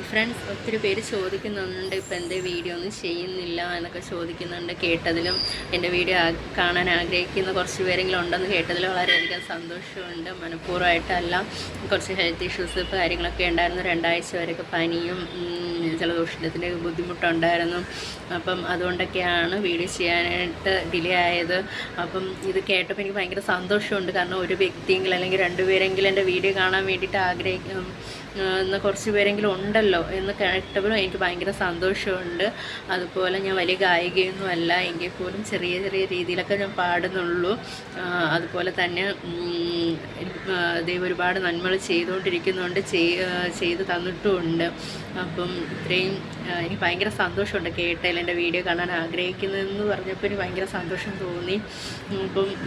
Friends ഒത്തിരി പേര് ചോദിക്കുന്നുണ്ട് ഇപ്പം എൻ്റെ വീഡിയോ ഒന്നും ചെയ്യുന്നില്ല എന്നൊക്കെ ചോദിക്കുന്നുണ്ട്. കേട്ടതിലും എൻ്റെ വീഡിയോ കാണാൻ ആഗ്രഹിക്കുന്ന കുറച്ച് പേരെങ്കിലും ഉണ്ടെന്ന് കേട്ടതിൽ വളരെയധികം സന്തോഷമുണ്ട്. മനഃപൂർവ്വമായിട്ടല്ല, കുറച്ച് ഹെൽത്ത് ഇഷ്യൂസ് കാര്യങ്ങളൊക്കെ ഉണ്ടായിരുന്നു. 2 ആഴ്ച വരെയൊക്കെ പനിയും ജലദോഷത്തിൻ്റെ ബുദ്ധിമുട്ടുണ്ടായിരുന്നു. അപ്പം അതുകൊണ്ടൊക്കെയാണ് വീഡിയോ ചെയ്യാനായിട്ട് ഡിലേ ആയത്. അപ്പം ഇത് കേട്ടപ്പോൾ എനിക്ക് ഭയങ്കര സന്തോഷമുണ്ട്. കാരണം ഒരു വ്യക്തിയെങ്കിലും അല്ലെങ്കിൽ 2 പേരെങ്കിലും എൻ്റെ വീഡിയോ കാണാൻ വേണ്ടിയിട്ട് ആഗ്രഹിക്കുന്ന കുറച്ച് പേരെങ്കിലും ഉണ്ടല്ലോ എന്ന് കേട്ടപ്പോഴും എനിക്ക് ഭയങ്കര സന്തോഷമുണ്ട്. അതുപോലെ ഞാൻ വലിയ ഗായികയൊന്നുമല്ല, എങ്കിൽ പോലും ചെറിയ ചെറിയ രീതിയിലൊക്കെ ഞാൻ പാടുന്നുള്ളൂ. അതുപോലെ തന്നെ ദൈവം ഒരുപാട് നന്മകൾ ചെയ്തുകൊണ്ടിരിക്കുന്നുണ്ട്, ചെയ്ത് തന്നിട്ടുമുണ്ട്. അപ്പം ഇത്രയും എനിക്ക് ഭയങ്കര സന്തോഷമുണ്ട് കേട്ടതിൽ. എൻ്റെ വീഡിയോ കാണാൻ ആഗ്രഹിക്കുന്നതെന്ന് പറഞ്ഞപ്പോൾ എനിക്ക് ഭയങ്കര സന്തോഷം തോന്നി.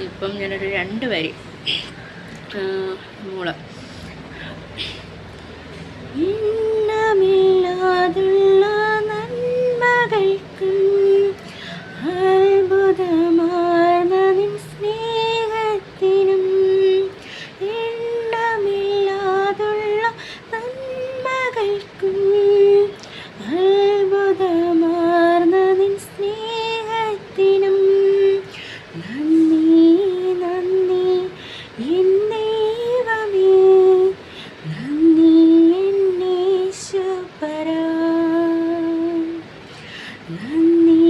ഇപ്പം ഞാനൊരു 2 വരി മൂള എണ്ണമില്ലാതുള്ള നന്മകൾക്കും അത്ഭുതമാർന്ന നിൻ സ്നേഹത്തിനും, എണ്ണമില്ലാതുള്ള നന്മകൾക്കും അത്ഭുതമാർന്ന നിൻ സ്നേഹത്തിനും നന്ദി നന്ദി എൻ ദൈവമേ, നന്ദി എന്നീശോപരാ, നന്ദി